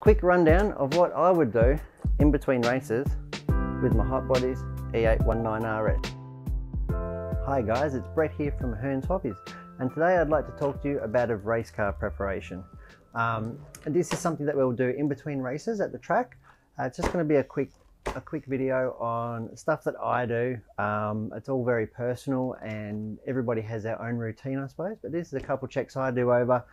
Quick rundown of what I would do in between races with my Hobbies E819RS. Hi guys, it's Brett here from Hearns Hobbies, and today I'd like to talk to you about a race car preparation. And this is something that we'll do in between races at the track. It's just going to be a quick video on stuff that I do. It's all very personal and everybody has their own routine, I suppose, but this is a couple checks I do over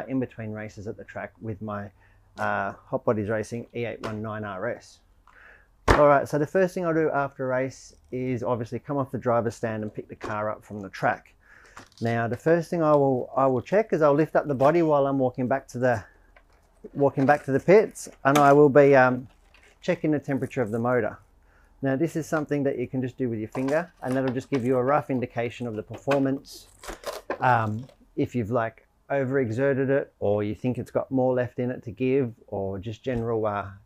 in between races at the track with my Hot Bodies Racing E819RS. Alright, so the first thing I'll do after a race is obviously come off the driver's stand and pick the car up from the track. Now the first thing I will check is I'll lift up the body while I'm walking back to the pits, and I will be checking the temperature of the motor. Now this is something that you can just do with your finger, and that'll just give you a rough indication of the performance. If you've overexerted it, or you think it's got more left in it to give, or just general wear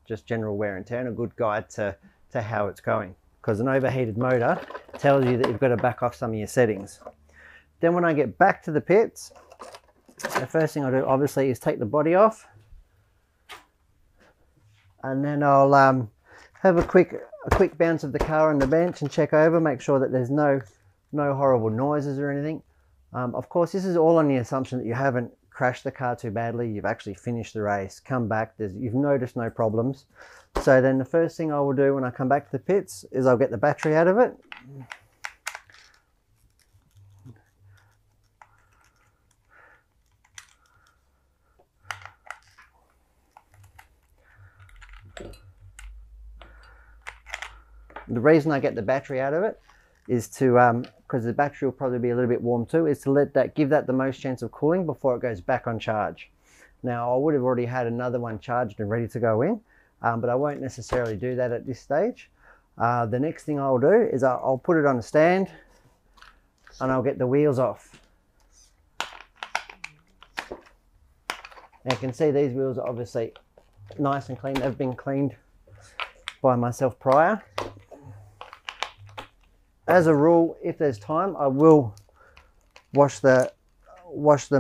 and tear, and a good guide to how it's going, because an overheated motor tells you that you've got to back off some of your settings. Then when I get back to the pits, the first thing I do obviously is take the body off, and then I'll have a quick bounce of the car on the bench and check over, make sure that there's no horrible noises or anything. Of course, this is all on the assumption that you haven't crashed the car too badly, you've actually finished the race, come back, you've noticed no problems. So then the first thing I will do when I come back to the pits is I'll get the battery out of it. The reason I get the battery out of it is to, because the battery will probably be a little bit warm too, is to give that the most chance of cooling before it goes back on charge. Now I would have already had another one charged and ready to go in, but I won't necessarily do that at this stage. The next thing I'll do is I'll put it on the stand and I'll get the wheels off. Now you can see these wheels are obviously nice and clean. They've been cleaned by myself prior. As a rule, if there's time, I will wash the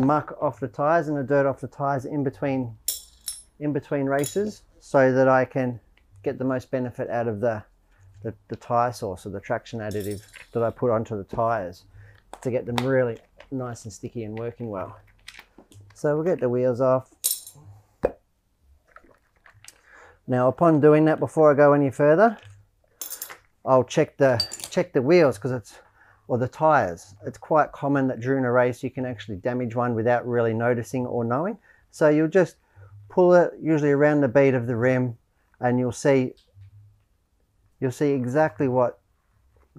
muck off the tires and the dirt off the tires in between races, so that I can get the most benefit out of the tire source, or the traction additive that I put onto the tires, to get them really nice and sticky and working well. So we'll get the wheels off. Now upon doing that, before I go any further, I'll check the wheels, or the tires. It's quite common that during a race you can actually damage one without really noticing or knowing. So you'll just pull it usually around the bead of the rim, and you'll see exactly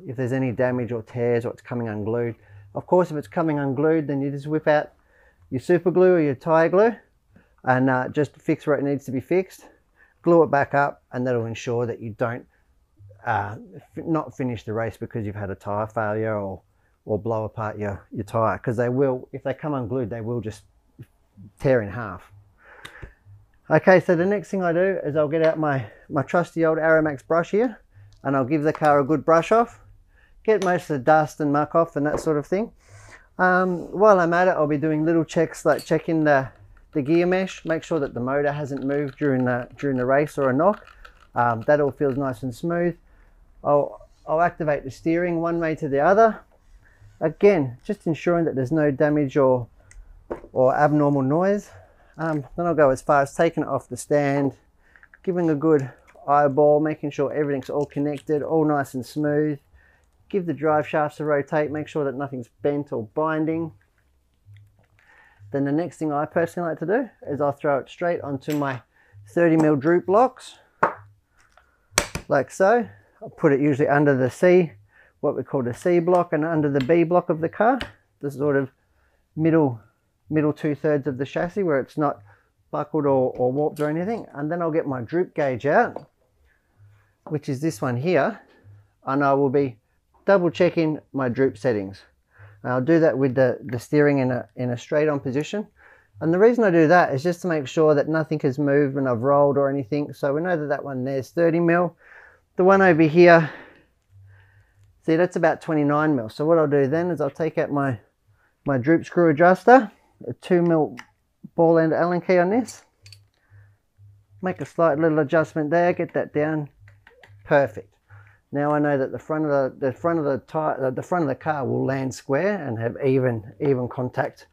if there's any damage or tears, or it's coming unglued. Of course, if it's coming unglued, then you just whip out your super glue or your tire glue and just fix where it needs to be fixed, glue it back up, and that'll ensure that you don't not finish the race because you've had a tire failure or blow apart your tire, because they will, if they come unglued, they will just tear in half. Okay, so the next thing I do is I'll get out my trusty old Aromax brush here, and I'll give the car a good brush off, get most of the dust and muck off and that sort of thing. While I'm at it, I'll be doing little checks like checking the gear mesh, make sure that the motor hasn't moved during the race or a knock. That all feels nice and smooth. I'll activate the steering one way to the other. Again, just ensuring that there's no damage or abnormal noise. Then I'll go as far as taking it off the stand, giving a good eyeball, making sure everything's all connected, all nice and smooth. Give the drive shafts a rotate, make sure that nothing's bent or binding. Then the next thing I personally like to do is I'll throw it straight onto my 30mm droop blocks, like so. I'll put it usually under the C, what we call the C block, and under the B block of the car, the sort of middle 2/3 of the chassis where it's not buckled or warped or anything. And then I'll get my droop gauge out, which is this one here, and I will be double checking my droop settings. And I'll do that with the steering in a straight on position. And the reason I do that is just to make sure that nothing has moved when I've rolled or anything. So we know that that one there's 30mm. The one over here, see, that's about 29mm. So what I'll do then is I'll take out my droop screw adjuster, a 2mm ball end Allen key on this, make a slight little adjustment there, get that down. Perfect. Now I know that the front of the car will land square and have even contact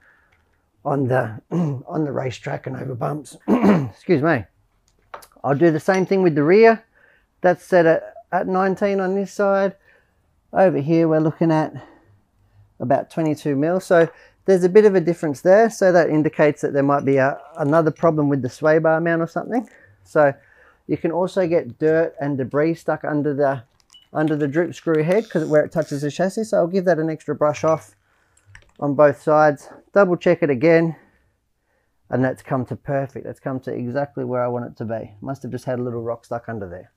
on the on the racetrack and over bumps. Excuse me. I'll do the same thing with the rear. That's set at 19 on this side. Over here we're looking at about 22 mil. So there's a bit of a difference there. So that indicates that there might be another problem with the sway bar mount or something. So you can also get dirt and debris stuck under the drip screw head because where it touches the chassis. So I'll give that an extra brush off on both sides, double check it again, and that's come to perfect. That's come to exactly where I want it to be. Must have just had a little rock stuck under there.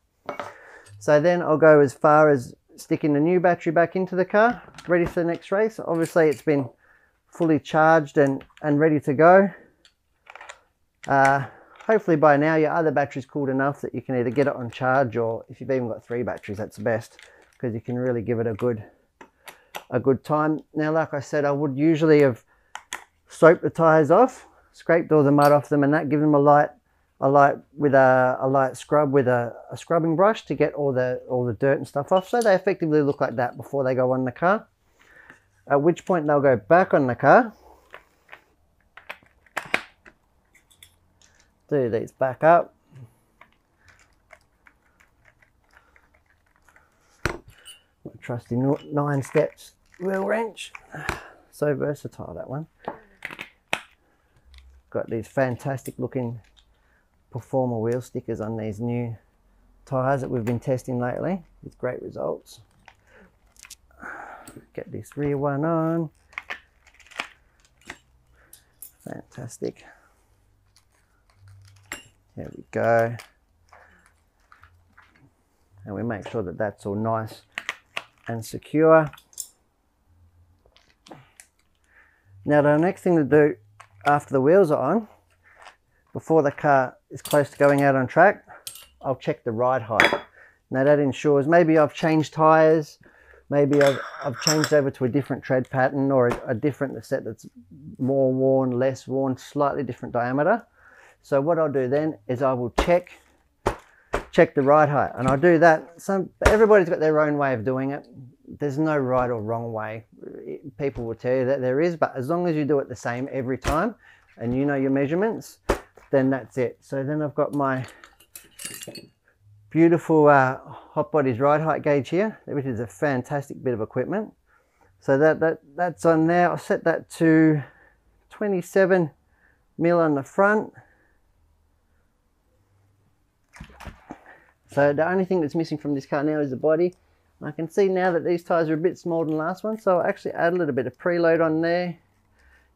So then I'll go as far as sticking the new battery back into the car, ready for the next race. Obviously it's been fully charged and ready to go. Hopefully by now your other battery's cooled enough that you can either get it on charge, or if you've even got 3 batteries, that's the best, because you can really give it a good time. Now, like I said, I would usually have soaped the tires off, scraped all the mud off them, and that, give them a light scrub with a scrubbing brush to get all the dirt and stuff off, so they effectively look like that before they go on the car. At which point they'll go back on the car. Do these back up. Trusty 9 steps wheel wrench. So versatile, that one. Got these fantastic looking Performer wheel stickers on these new tyres that we've been testing lately with great results. Get this rear one on. Fantastic. There we go. And we make sure that that's all nice and secure. Now the next thing to do after the wheels are on, before the car is close to going out on track, I'll check the ride height. Now that ensures, maybe I've changed tyres, maybe I've changed over to a different tread pattern, or a different set that's more worn, less worn, slightly different diameter. So what I'll do then is I will check the ride height, and I'll do that. Everybody's got their own way of doing it. There's no right or wrong way. People will tell you that there is, but as long as you do it the same every time and you know your measurements, then that's it. So then I've got my beautiful Hobbies ride height gauge here, which is a fantastic bit of equipment. So that's on there. I'll set that to 27 mil on the front. So the only thing that's missing from this car now is the body. I can see now that these tyres are a bit smaller than the last one, so I'll actually add a little bit of preload on there.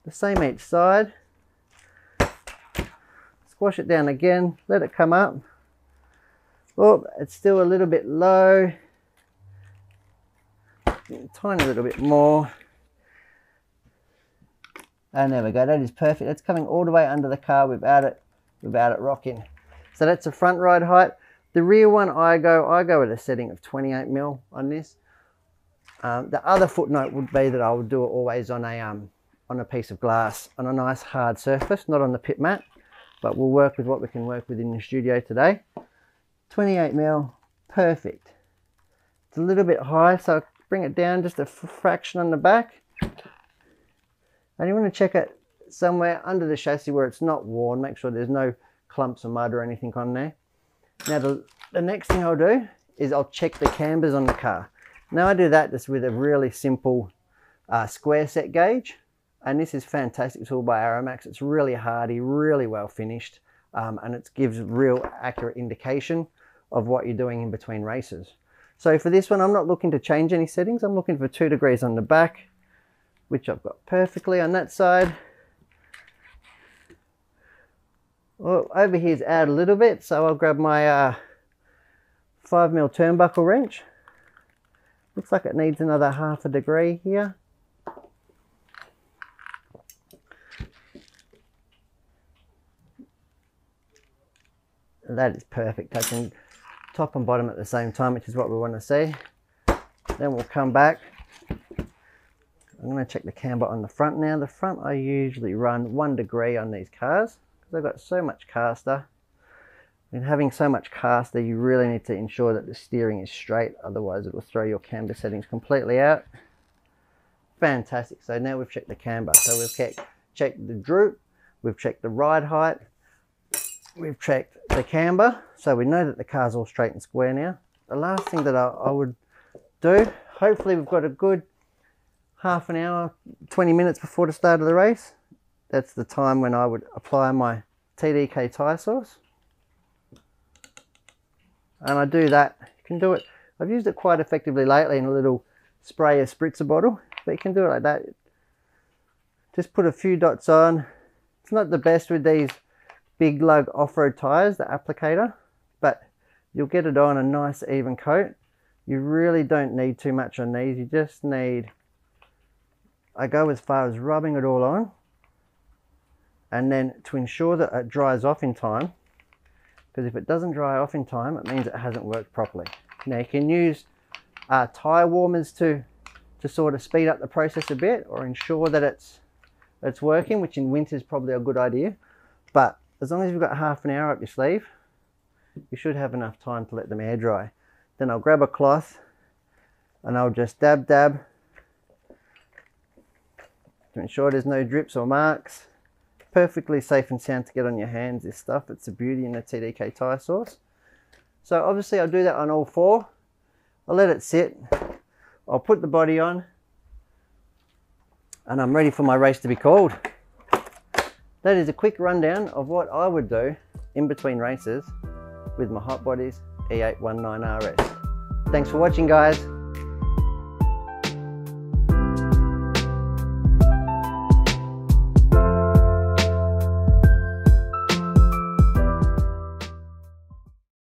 The same each side. Squash it down again, let it come up. Oh, it's still a little bit low. A tiny little bit more. And there we go, that is perfect. That's coming all the way under the car without it rocking. So that's the front ride height. The rear one, I go with a setting of 28 mil on this. The other footnote would be that I would do it always on a piece of glass, on a nice hard surface, not on the pit mat, but we'll work with what we can work with in the studio today. 28 mil, perfect. It's a little bit high, so bring it down just a fraction on the back. And you want to check it somewhere under the chassis where it's not worn. Make sure there's no clumps of mud or anything on there. Now the next thing I'll do is I'll check the cambers on the car. Now I do that just with a really simple square set gauge, and this is fantastic tool by Aromax. It's really hardy, really well finished, and it gives real accurate indication of what you're doing in between races. So for this one, I'm not looking to change any settings. I'm looking for 2 degrees on the back, which I've got perfectly on that side. Well, over here's out a little bit, so I'll grab my 5mm turnbuckle wrench. Looks like it needs another 1/2 degree here. That is perfect, touching top and bottom at the same time, which is what we want to see. Then we'll come back. I'm going to check the camber on the front now. The front I usually run 1 degree on these cars, because I've got so much caster. And having so much caster, you really need to ensure that the steering is straight, otherwise it will throw your camber settings completely out. Fantastic. So now we've checked the camber. So we've checked the droop, we've checked the ride height, we've checked the camber, so we know that the car's all straight and square now. The last thing that I would do, hopefully we've got a good half an hour, 20 minutes before the start of the race. That's the time when I would apply my TDK tyre sauce. And I do that, you can do it, I've used it quite effectively lately in a little sprayer spritzer bottle, but you can do it like that. Just put a few dots on. It's not the best with these big lug off-road tyres, the applicator, but you'll get it on a nice even coat. You really don't need too much on these, you just need, I go as far as rubbing it all on, and then to ensure that it dries off in time, because if it doesn't dry off in time, it means it hasn't worked properly. Now you can use tyre warmers to sort of speed up the process a bit, or ensure that it's working, which in winter is probably a good idea. But as long as you've got half an hour up your sleeve, you should have enough time to let them air dry. Then I'll grab a cloth and I'll just dab to ensure there's no drips or marks. Perfectly safe and sound to get on your hands, this stuff. It's the beauty in the TDK tyre sauce. So obviously I'll do that on all four. I'll let it sit. I'll put the body on and I'm ready for my race to be called. That is a quick rundown of what I would do in between races with my Hot Bodies E819 RS. Thanks for watching, guys.